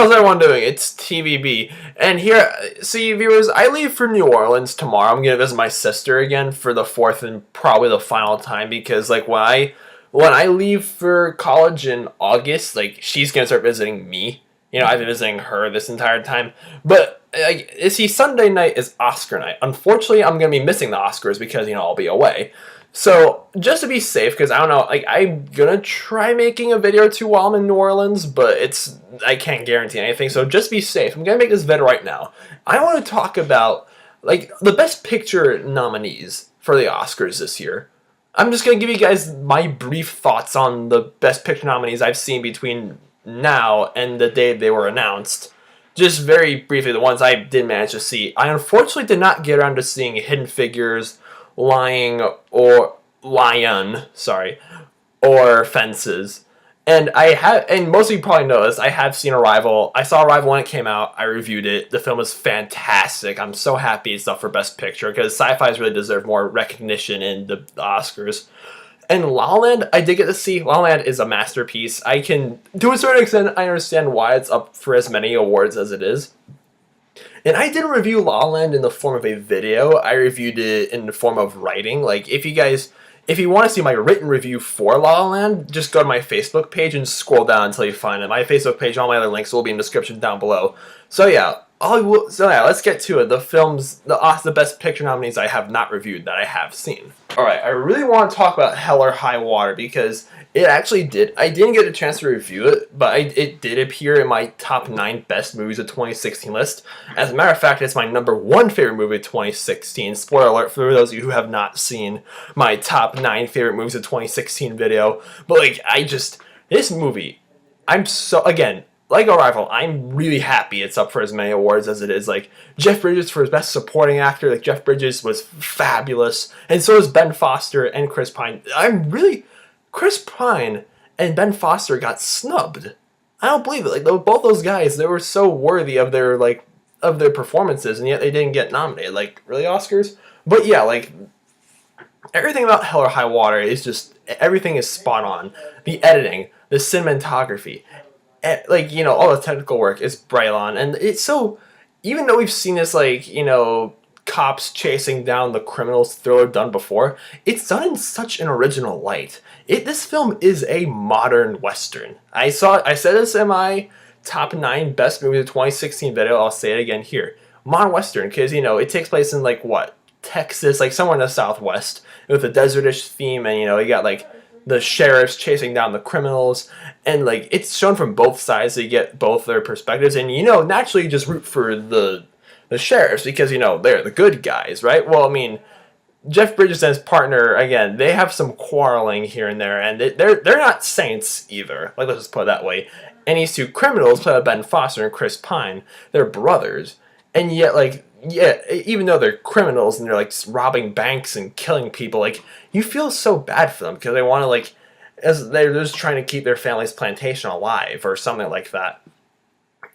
How's everyone doing? It's TVB. And here, see viewers, I leave for New Orleans tomorrow. I'm gonna visit my sister again for the fourth and probably the final time because like when I leave for college in August, like she's gonna start visiting me. I've been visiting her this entire time. But like, see, Sunday night is Oscar night. Unfortunately, I'm gonna be missing the Oscars because I'll be away. So just to be safe, because I don't know, like I'm gonna try making a video or two while I'm in New Orleans, but I can't guarantee anything. So just be safe. I'm gonna make this video right now. I want to talk about like the Best Picture nominees for the Oscars this year. I'm just gonna give you guys my brief thoughts on the Best Picture nominees I've seen between now and the day they were announced. Just very briefly, the ones I did manage to see. I unfortunately did not get around to seeing Hidden Figures, Lion, or Fences. And most of you probably know this, I have seen Arrival. I saw Arrival when it came out. I reviewed it. The film is fantastic. I'm so happy it's up for Best Picture because sci-fis really deserve more recognition in the Oscars. And La La Land, I did get to see. La La Land is a masterpiece. I can, to a certain extent, I understand why it's up for as many awards as it is. And I didn't review La La Land in the form of a video. I reviewed it in the form of writing. Like, if you want to see my written review for La La Land, just go to my Facebook page and scroll down until you find it. My Facebook page, all my other links will be in the description down below. So yeah, let's get to it. The Best Picture nominees I have not reviewed that I have seen. Alright, I really want to talk about Hell or High Water because it actually did. I didn't get a chance to review it, but it did appear in my top 9 best movies of 2016 list. As a matter of fact, it's my #1 favorite movie of 2016. Spoiler alert for those of you who have not seen my top 9 favorite movies of 2016 video. But like, this movie, again, like Arrival, I'm really happy it's up for as many awards as it is. Like, Jeff Bridges for his Best Supporting Actor. Like, Jeff Bridges was fabulous. And so is Ben Foster and Chris Pine. Chris Pine and Ben Foster got snubbed. I don't believe it. Like, both those guys, they were so worthy of their performances, and yet they didn't get nominated. Like, really, Oscars? But yeah, like, everything about Hell or High Water is just, everything is spot on. The editing, the cinematography, all the technical work is bright on. And it's so, even though we've seen this, cops chasing down the criminals thriller done before, it's done in such an original light. This film is a modern Western. I said this in my top 9 best movies of 2016 video, I'll say it again here. Modern Western, because, it takes place in, Texas, somewhere in the Southwest, with a desertish theme, and, you got, the sheriffs chasing down the criminals, and it's shown from both sides, so you get both their perspectives, and naturally you just root for the sheriffs because they're the good guys, right? Well, I mean, Jeff Bridges and his partner, again, they have some quarreling here and there, and they're not saints either. Let's just put it that way. And these two criminals, played by Ben Foster and Chris Pine, they're brothers, and yet even though they're criminals and they're robbing banks and killing people, you feel so bad for them because they want to as they're just trying to keep their family's plantation alive or something like that.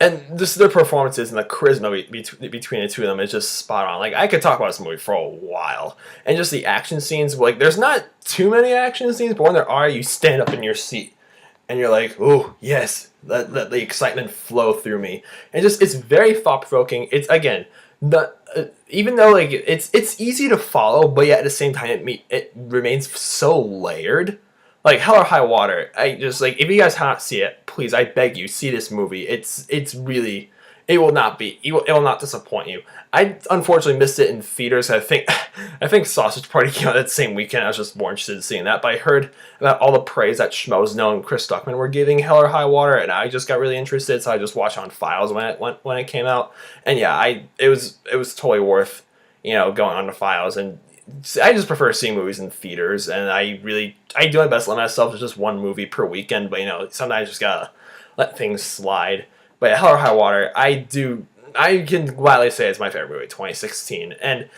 And just their performances and the charisma between the two of them is just spot on. I could talk about this movie for a while. And just the action scenes, there's not too many action scenes, but when there are, you stand up in your seat. And you're like, oh, yes, let the excitement flow through me. And it's very thought-provoking. It's, again, even though it's easy to follow, but yet at the same time it remains so layered. Hell or High Water, if you guys have not seen it, please, I beg you, see this movie. It's really, it will not disappoint you. I unfortunately missed it in theaters. I think Sausage Party came out that same weekend. I was just more interested in seeing that, but I heard about all the praise that Schmoes Know and Chris Stuckman were giving Hell or High Water, and I just got really interested, so I just watched on Files when it came out. And yeah, it was totally worth, going on to Files. And I just prefer seeing movies in theaters, and I do my best to limit myself to just one movie per weekend, but sometimes you just gotta let things slide. But Hell or High Water, I can gladly say it's my favorite movie of 2016, and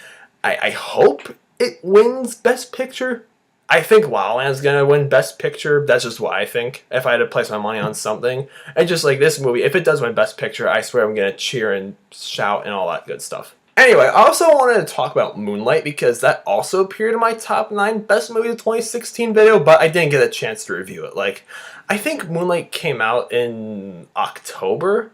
I hope it wins Best Picture. I think La La Land's gonna win Best Picture. That's just what I think. If I had to place my money on something, and just this movie, if it does win Best Picture, I swear I'm gonna cheer and shout and all that good stuff. Anyway, I also wanted to talk about Moonlight because that also appeared in my top 9 best movies of 2016 video, but I didn't get a chance to review it. I think Moonlight came out in October,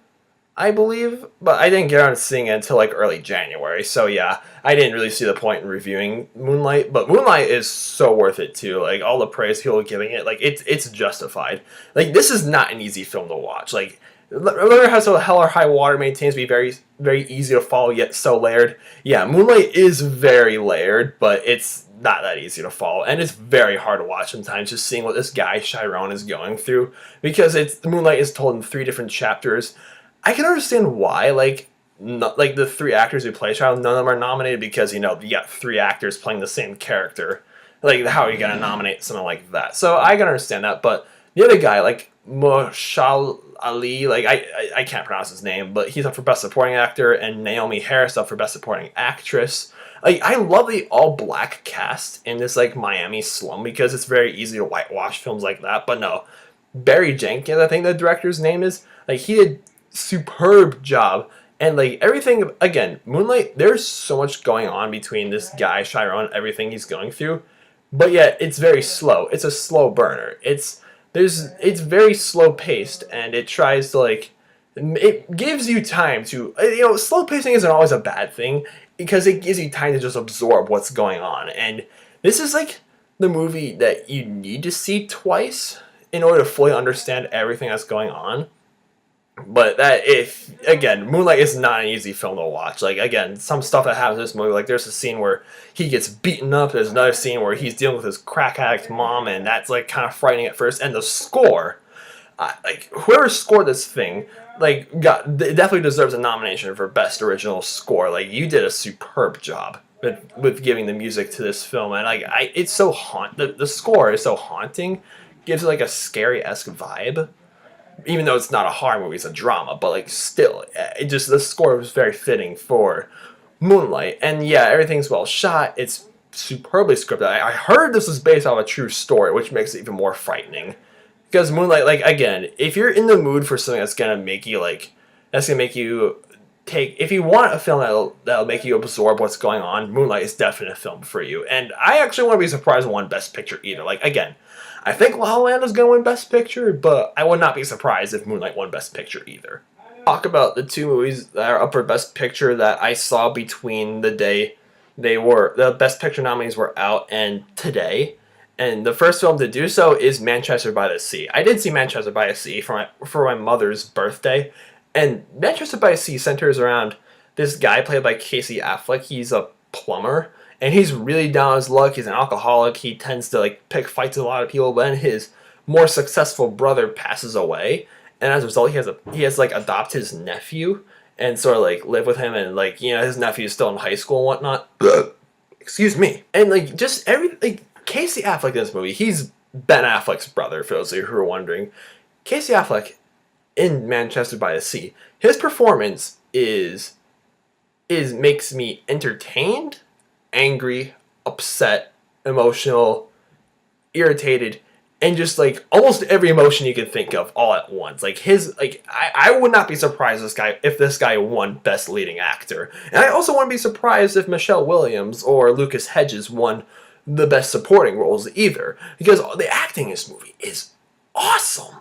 I believe, but I didn't get around to seeing it until like early January. So yeah, I didn't really see the point in reviewing Moonlight, but Moonlight is so worth it too. Like all the praise people are giving it, like it's justified. Like this is not an easy film to watch. Like remember how so Hell or High Water maintains to be very easy to follow yet so layered. Yeah, Moonlight is very layered, but it's not that easy to follow, and it's very hard to watch sometimes. Just seeing what this guy Chiron is going through, because it's Moonlight is told in 3 different chapters. I can understand why, like, like the 3 actors who play Child, none of them are nominated because you got 3 actors playing the same character. Like, how are you gonna nominate someone like that? So I can understand that, but the other guy, like Moshal Ali, like I can't pronounce his name, but he's up for Best Supporting Actor, and Naomi Harris up for Best Supporting Actress. Like, I love the all black cast in this like Miami slum because it's very easy to whitewash films like that. But no, Barry Jenkins, I think the director's name is, like, he did superb job. And like everything, again, Moonlight, there's so much going on between this guy Chiron, everything he's going through, but yet it's very slow. It's a slow burner. It's very slow paced, and it tries to like, it gives you time to, slow pacing isn't always a bad thing because it gives you time to just absorb what's going on. And this is like the movie that you need to see twice in order to fully understand everything that's going on. But again, Moonlight is not an easy film to watch. Like, again, some stuff that happens in this movie, like there's a scene where he gets beaten up, there's another scene where he's dealing with his crack addict mom, and that's like kind of frightening at first. And the score, like whoever scored this thing, like definitely deserves a nomination for Best Original Score. Like, you did a superb job with giving the music to this film, and like it's so the score is so haunting, gives it like a scary-esque vibe. Even though it's not a horror movie, it's a drama, but like still, the score was very fitting for Moonlight. And yeah, everything's well shot. It's superbly scripted. I heard this was based on a true story, which makes it even more frightening. Because Moonlight, like, again, if you're in the mood for something that's gonna make you if you want a film that'll make you absorb what's going on, Moonlight is definitely a film for you. And I actually want to be surprised it won Best Picture either. Like, again, I think La La Land is going to win Best Picture, but I would not be surprised if Moonlight won Best Picture either. Talk about the 2 movies that are up for Best Picture that I saw between the day the Best Picture nominees were out and today. And the first film to do so is Manchester by the Sea. I did see Manchester by the Sea for my mother's birthday, and Manchester by the Sea centers around this guy played by Casey Affleck. He's a plumber, and he's really down on his luck. He's an alcoholic. He tends to like pick fights with a lot of people. But then his more successful brother passes away, and as a result, he has like adopt his nephew and sort of like live with him, and like his nephew's still in high school and whatnot. Excuse me. And like just Casey Affleck in this movie, he's Ben Affleck's brother. For those of you who are wondering, Casey Affleck in Manchester by the Sea, his performance makes me entertained, angry, upset, emotional, irritated, and just like almost every emotion you can think of all at once. Like I would not be surprised if this guy won Best Leading Actor. And I also wouldn't be surprised if Michelle Williams or Lucas Hedges won the Best Supporting roles either. Because the acting in this movie is awesome.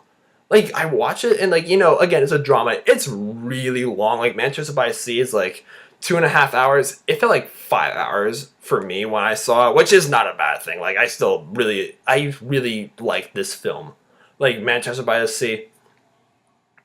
Like, I watch it and like, again, it's a drama. It's really long. Like, Manchester by the Sea is like 2.5 hours. It felt like 5 hours for me when I saw it, which is not a bad thing. Like, I really like this film. Like, Manchester by the Sea.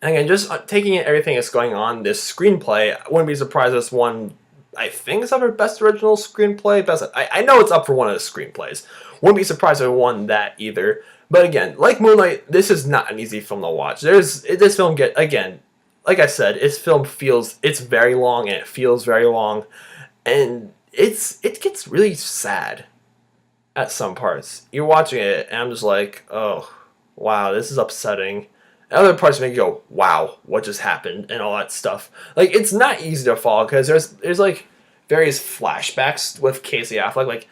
And again, just taking in everything that's going on, this screenplay, I wouldn't be surprised if this one, I think it's up for Best Original Screenplay. I know it's up for one of the screenplays. Wouldn't be surprised if it won that either. But again, like Moonlight, this is not an easy film to watch. This film like I said, it's very long and it feels very long, and it gets really sad at some parts. You're watching it and I'm just like, oh wow, this is upsetting. And other parts make you go, wow, what just happened, and all that stuff. Like, it's not easy to follow because there's like various flashbacks with Casey Affleck.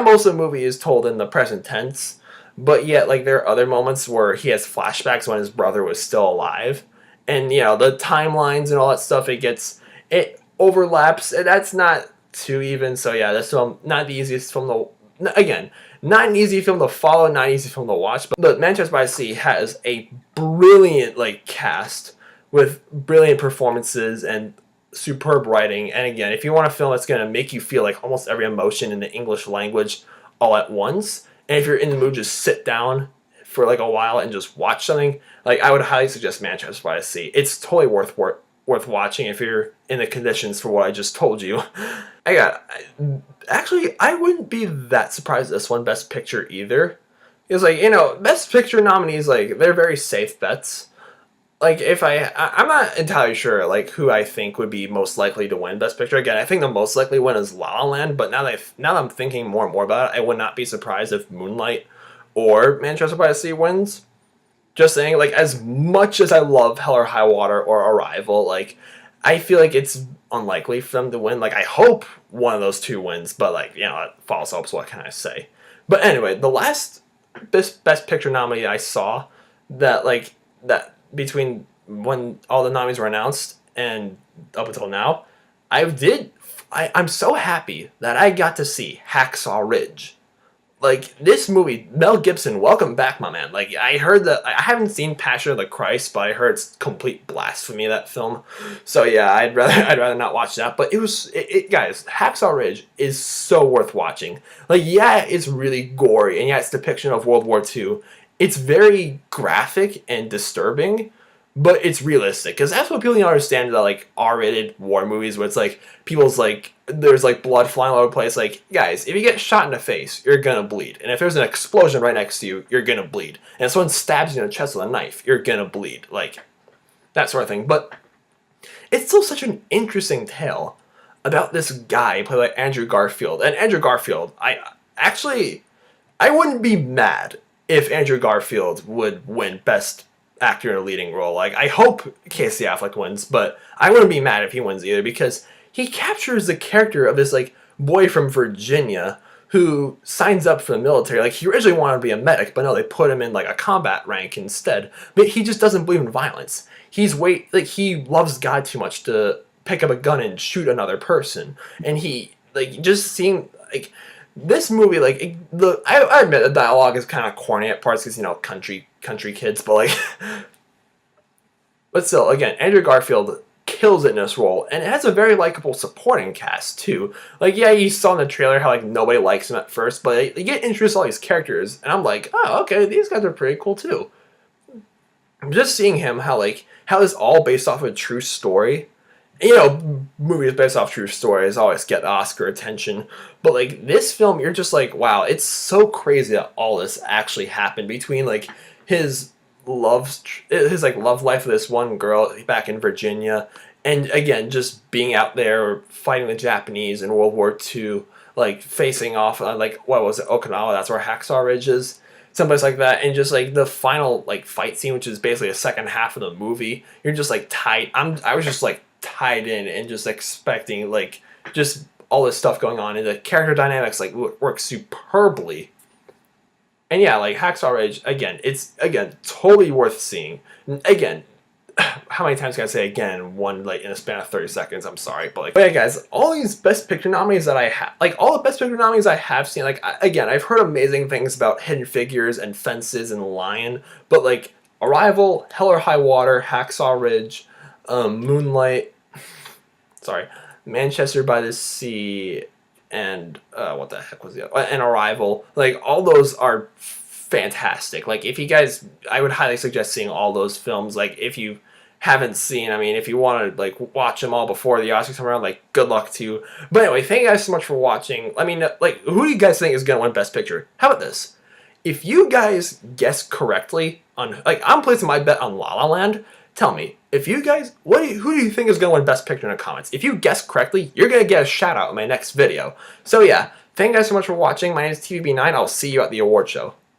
Most of the movie is told in the present tense. But yet, like, there are other moments where he has flashbacks when his brother was still alive. And, the timelines and all that stuff, it overlaps, and that's not too even. So, yeah, this film, not the easiest film not an easy film to follow, not an easy film to watch. But Manchester by the Sea has a brilliant, like, cast with brilliant performances and superb writing. And again, if you want a film that's going to make you feel like almost every emotion in the English language all at once, and if you're in the mood, just sit down for like a while and just watch something, like I would highly suggest Manchester by the Sea. It's totally worth watching if you're in the conditions for what I just told you. Actually, I wouldn't be that surprised this won Best Picture either. Because, like, Best Picture nominees, like, they're very safe bets. Like, I'm not entirely sure, like, who I think would be most likely to win Best Picture. Again, I think the most likely win is La La Land, but now that I'm thinking more and more about it, I would not be surprised if Moonlight or Manchester by the Sea wins. Just saying, like, as much as I love Hell or High Water or Arrival, like, I feel like it's unlikely for them to win. Like, I hope one of those two wins, but, like, false hopes, what can I say? But anyway, the last Best Picture nominee I saw that between when all the nominees were announced and up until now, I'm so happy that I got to see Hacksaw Ridge. Like, this movie, Mel Gibson, welcome back, my man. Like, I heard that, I haven't seen Passion of the Christ, but I heard it's complete blasphemy, that film. So yeah, I'd rather not watch that. But guys, Hacksaw Ridge is so worth watching. Like, yeah, it's really gory, and yeah, it's depiction of World War II. It's very graphic and disturbing, but it's realistic, because that's what people need to understand about, like, R-rated war movies, where it's like there's like blood flying all over the place. Like, guys, if you get shot in the face, you're gonna bleed, and if there's an explosion right next to you, you're gonna bleed, and if someone stabs you in the chest with a knife, you're gonna bleed, like that sort of thing. But it's still such an interesting tale about this guy played by Andrew Garfield. And Andrew Garfield, I wouldn't be mad if Andrew Garfield would win Best Actor in a Leading Role. Like, I hope Casey Affleck wins, but I wouldn't be mad if he wins either, because he captures the character of this, like, boy from Virginia who signs up for the military. Like, he originally wanted to be a medic, but no, they put him in, like, a combat rank instead. But he just doesn't believe in violence. He loves God too much to pick up a gun and shoot another person. And he, like, just seeing, like, this movie, like, I admit the dialogue is kind of corny at parts because, country kids, but, like, but still, again, Andrew Garfield kills it in this role, and it has a very likable supporting cast too. Like, yeah, you saw in the trailer how, like, nobody likes him at first, but you get introduced to all these characters, and I'm like, oh, okay, these guys are pretty cool too. I'm just seeing him, how it's all based off of a true story. Movies based off true stories always get Oscar attention, but, like, this film, you're just like, wow, it's so crazy that all this actually happened between, like, his love life with this one girl back in Virginia, and again, just being out there fighting the Japanese in World War II, like, facing off on, like, what was it, Okinawa, that's where Hacksaw Ridge is, someplace like that, and just, like, the final, like, fight scene, which is basically a second half of the movie, you're just, like, tied, I was just, like, tied in and just expecting, like, just all this stuff going on, and the character dynamics, like, work superbly. And yeah, like, Hacksaw Ridge, it's totally worth seeing. Again, how many times can I say again? One, like, in a span of 30 seconds. I'm sorry, but yeah, guys, all these Best Picture nominees that I have, like, all the Best Picture nominees I have seen, like, I've heard amazing things about Hidden Figures and Fences and Lion, but, like, Arrival, Hell or High Water, Hacksaw Ridge, Moonlight, Manchester by the Sea, and what the heck was the other? And Arrival. Like, all those are fantastic. Like, I would highly suggest seeing all those films. Like, if you haven't seen, if you want to, like, watch them all before the Oscars come around, like, good luck to you. But anyway, thank you guys so much for watching. Like, who do you guys think is going to win Best Picture? How about this? If you guys guess correctly on, like, I'm placing my bet on La La Land. Tell me, if you guys, who do you think is going to win Best Picture in the comments? If you guess correctly, you're going to get a shout out in my next video. So yeah, thank you guys so much for watching. My name is TVB9. I'll see you at the award show.